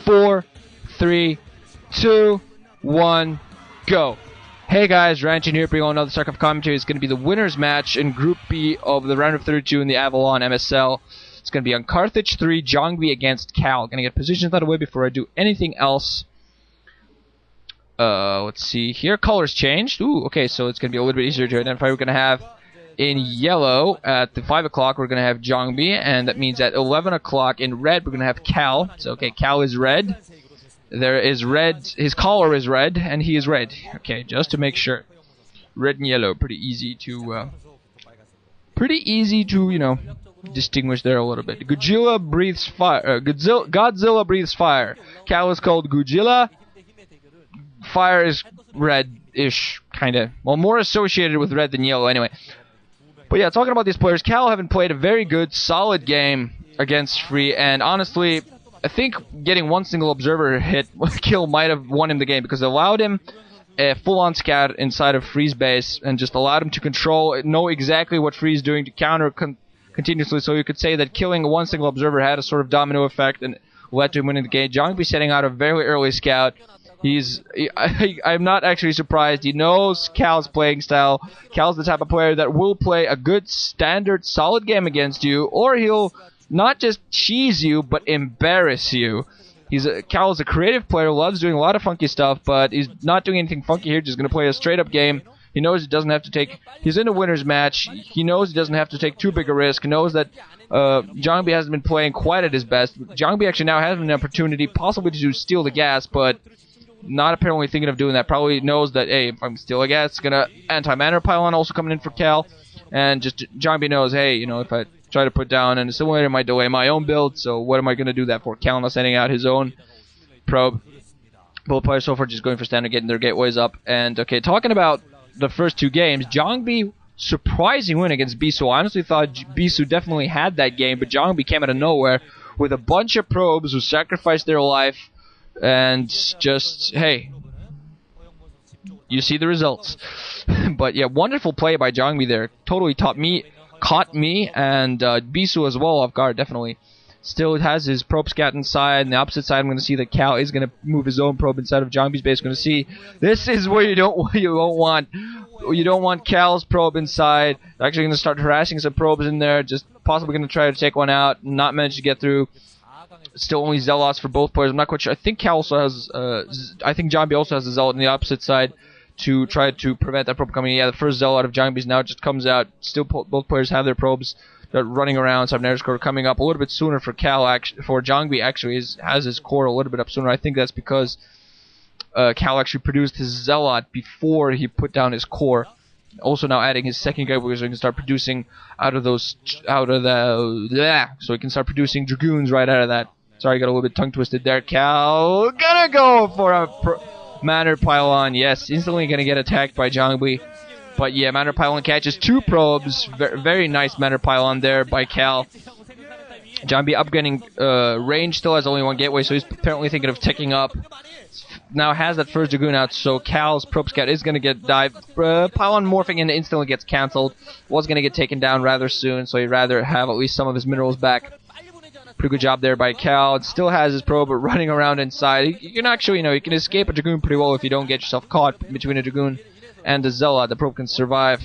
4, 3, 2, 1, go. Hey guys, Ranchin here bringing on another StarCraft commentary. It's going to be the winner's match in Group B of the round of 32 in the Avalon MSL. It's going to be on Carthage 3, JangBi against Cal. Going to get positions out of the way before I do anything else. Let's see here. Colors changed. Ooh, okay, so it's going to be a little bit easier to identify. We're going to have in yellow at the 5 o'clock, we're going to have JangBi, and that means at 11 o'clock in red, we're going to have Cal. So, okay, Cal is red. There is red, his collar is red, and he is red. Okay, just to make sure. Red and yellow, pretty easy to, you know, distinguish there a little bit. Godzilla breathes fire. Godzilla breathes fire. Cal is called Godzilla. Fire is red-ish, kind of. Well, more associated with red than yellow, anyway. But yeah, talking about these players, Cal haven't played a very good, solid game against Free, and honestly, I think getting one single observer hit kill might have won him the game because it allowed him a full-on scout inside of Free's base and just allowed him to know exactly what Free's doing to counter continuously. So you could say that killing one single observer had a sort of domino effect and led to him winning the game. JangBi setting out a very early scout. I'm not actually surprised. He knows Cal's playing style. Cal's the type of player that will play a good, standard, solid game against you, or he'll not just cheese you, but embarrass you. Cal is a creative player, loves doing a lot of funky stuff, but he's not doing anything funky here, just going to play a straight-up game. He knows he doesn't have to take... He's in a winner's match. He knows he doesn't have to take too big a risk. He knows that JangBi hasn't been playing quite at his best. JangBi actually now has an opportunity, possibly to steal the gas, but not apparently thinking of doing that. Probably knows that, hey, if I'm stealing gas, it's going to... Anti-Manner Pylon also coming in for Cal, and just JangBi knows, hey, you know, if I try to put down an assimilator, it might delay my own build, so what am I going to do that for? Cal not sending out his own probe. Both players so far just going for standard, getting their gateways up. And, okay, talking about the first two games, JangBi surprising win against Bisu. I honestly thought Bisu definitely had that game, but JangBi came out of nowhere with a bunch of probes who sacrificed their life, and just, hey, you see the results. But, yeah, wonderful play by JangBi there. Totally caught me, and Bisu as well off guard, definitely. Still has his probe scout inside, and the opposite side I'm going to see that Cal is going to move his own probe inside of JangBi's base. Going to see, this is where you don't want Cal's probe inside. They're actually going to start harassing some probes in there, just possibly going to try to take one out, not manage to get through. Still only Zealots for both players. I'm not quite sure. I think Cal also has, I think JangBi also has a Zealot on the opposite side to try to prevent that probe coming in. Yeah, the first Zealot of JangBi's now just comes out. Still, both players have their probes running around. Cybernetics core coming up a little bit sooner for Cal. For JangBi, actually, has his core a little bit up sooner. I think that's because Cal actually produced his Zealot before he put down his core. Also now adding his second gateway so he can start producing so he can start producing Dragoons right out of that. Sorry, got a little bit tongue twisted there. Cal gonna go for a Manner Pylon. Yes, instantly gonna get attacked by JangBi. But yeah, Manner Pylon catches two probes. Very nice Manner Pylon there by Cal. JangBi upgrading range, still has only one gateway, so he's apparently thinking of ticking up. Now has that first Dragoon out, so Cal's probe scout is going to get dived. Pylon morphing and instantly gets cancelled. Was going to get taken down rather soon, so he'd rather have at least some of his minerals back. Pretty good job there by Cal. It still has his probe running around inside. You can actually, you know, you can escape a Dragoon pretty well if you don't get yourself caught between a Dragoon and a Zealot. The probe can survive.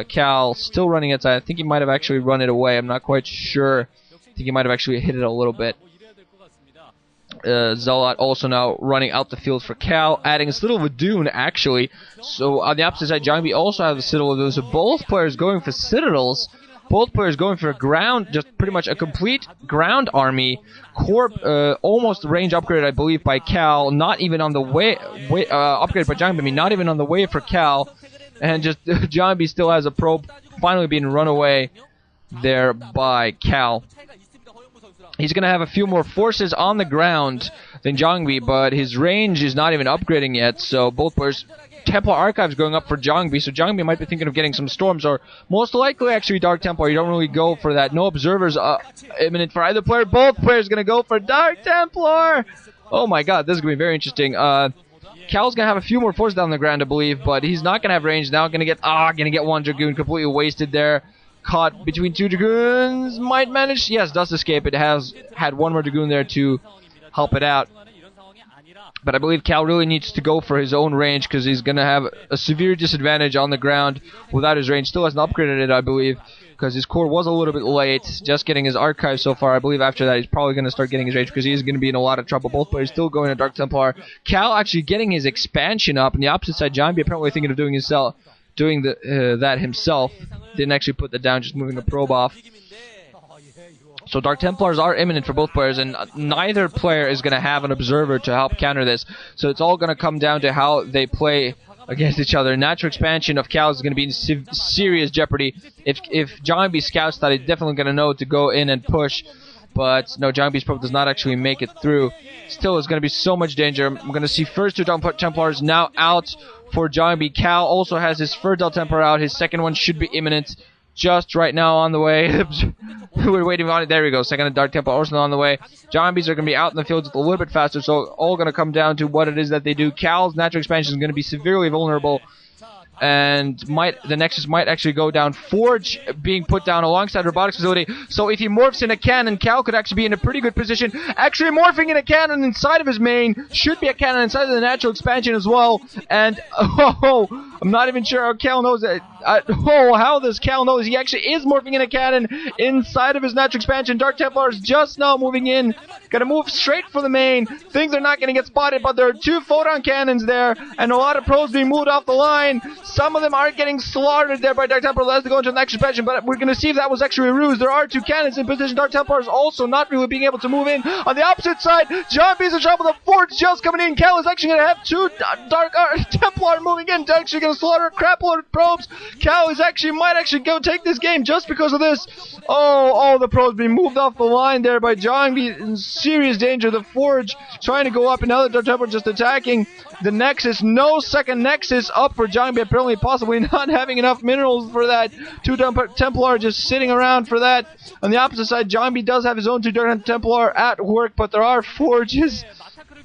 Cal still running inside. I think he might have actually run it away. I'm not quite sure. I think he might have actually hit it a little bit. Zealot also now running out the field for Cal, adding a Citadel of a Dune, actually. So on the opposite side, JangBi also has a Citadel of those. So both players going for Citadels. Both players going for a ground, just pretty much a complete ground army. Corp, almost range upgrade, I believe, by Cal. Not even on the way upgrade by JangBi. I mean, not even on the way for Cal. And just JangBi still has a probe finally being run away there by Cal. He's going to have a few more forces on the ground than JangBi, but his range is not even upgrading yet, so both players... Templar Archives going up for JangBi, so JangBi might be thinking of getting some Storms, or most likely actually Dark Templar. You don't really go for that. No Observers imminent for either player. Both players going to go for Dark Templar! Oh my god, this is going to be very interesting. Cal's going to have a few more forces down the ground, I believe, but he's not going to have range. Now going to get one Dragoon completely wasted there. Caught between two Dragoons. Might manage. Yes, does escape. It has had one more Dragoon there to help it out. But I believe Cal really needs to go for his own range because he's going to have a severe disadvantage on the ground without his range. Still hasn't upgraded it, I believe, because his core was a little bit late, just getting his archive so far. I believe after that he's probably going to start getting his range because he is going to be in a lot of trouble. Both players still going to Dark Templar. Cal actually getting his expansion up. On the opposite side, JangBi apparently thinking of doing that himself. Didn't actually put that down, just moving a probe off. So Dark Templars are imminent for both players, and neither player is going to have an observer to help counter this. So it's all going to come down to how they play against each other. Natural expansion of Cal is going to be in serious jeopardy. If JangBi scouts that, he's definitely going to know to go in and push. But no, JangBi's probe does not actually make it through. Still, is going to be so much danger. I'm going to see first two Templars now out for JangBi. Cal also has his third Templar out. His second one should be imminent. Just right now on the way. We're waiting on it. There we go. Second Dark Templar also on the way. JangBis are going to be out in the field just a little bit faster, so all going to come down to what it is that they do. Cal's natural expansion is going to be severely vulnerable, and the Nexus might actually go down. Forge being put down alongside Robotics Facility, so if he morphs in a cannon, Cal could actually be in a pretty good position. Actually morphing in a cannon inside of his main, should be a cannon inside of the natural expansion as well, and I'm not even sure how Cal knows that. How does Cal know? He actually is morphing in a cannon inside of his natural expansion. Dark Templar is just now moving in. Gonna move straight for the main. Think they're not gonna get spotted, but there are two photon cannons there, and a lot of probes being moved off the line. Some of them are getting slaughtered there by Dark Templar as they go into the next expansion, but we're gonna see if that was actually a ruse. There are two cannons in position. Dark Templar is also not really being able to move in. On the opposite side, JangBi's in trouble. The Forge just coming in. Cal is actually gonna have two Dark Templar moving in. They're actually gonna slaughter a crap load of probes. Cal is might actually go take this game just because of this. Oh, the probes being moved off the line there by JangBi in serious danger. The Forge trying to go up, and now the Dark Templar just attacking the Nexus. No second Nexus up for JangBi, apparently possibly not having enough minerals for that. Two Templar just sitting around for that. On the opposite side, JangBi does have his own two Dark Templar at work, but there are Forges.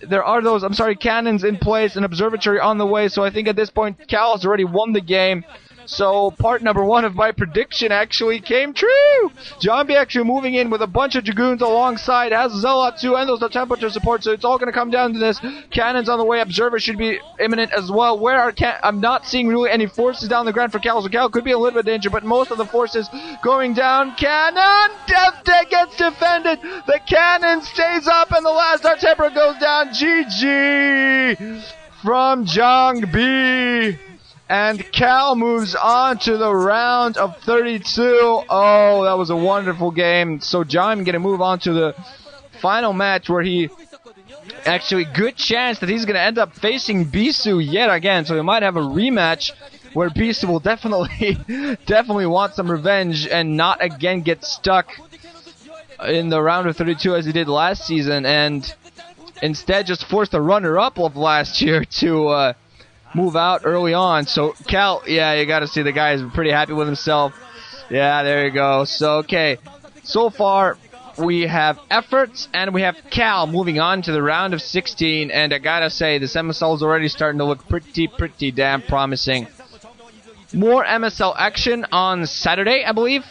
There are those, cannons in place, an observatory on the way, so I think at this point Cal has already won the game. So part number one of my prediction actually came true. JangBi actually moving in with a bunch of Dragoons alongside, has Zealot too, and those are temperature support, so it's all going to come down to this. Cannons on the way, Observer should be imminent as well. I'm not seeing really any forces down the ground for Cal, so Cal could be a little bit of danger, but most of the forces going down. Cannon! Death Deck gets defended! The cannon stays up, and the last Dark Templar goes down. GG from JangBi. And Cal moves on to the round of 32. Oh, that was a wonderful game. So JangBi going to move on to the final match where he actually good chance that he's going to end up facing Bisu yet again. So he might have a rematch where Bisu will definitely want some revenge and not again get stuck in the round of 32 as he did last season, and instead just force the runner-up of last year to move out early on. So Cal, yeah, you got to see the guy is pretty happy with himself. Yeah, there you go. So okay, so far we have efforts and we have Cal moving on to the round of 16, and I gotta say this MSL is already starting to look pretty damn promising. More MSL action on Saturday, I believe.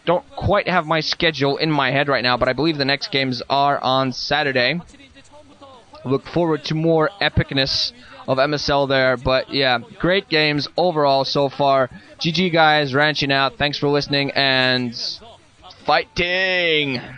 Don't quite have my schedule in my head right now, but I believe the next games are on Saturday. Look forward to more epicness of MSL there. But yeah, great games overall so far. GG guys, ranching out. Thanks for listening and fighting!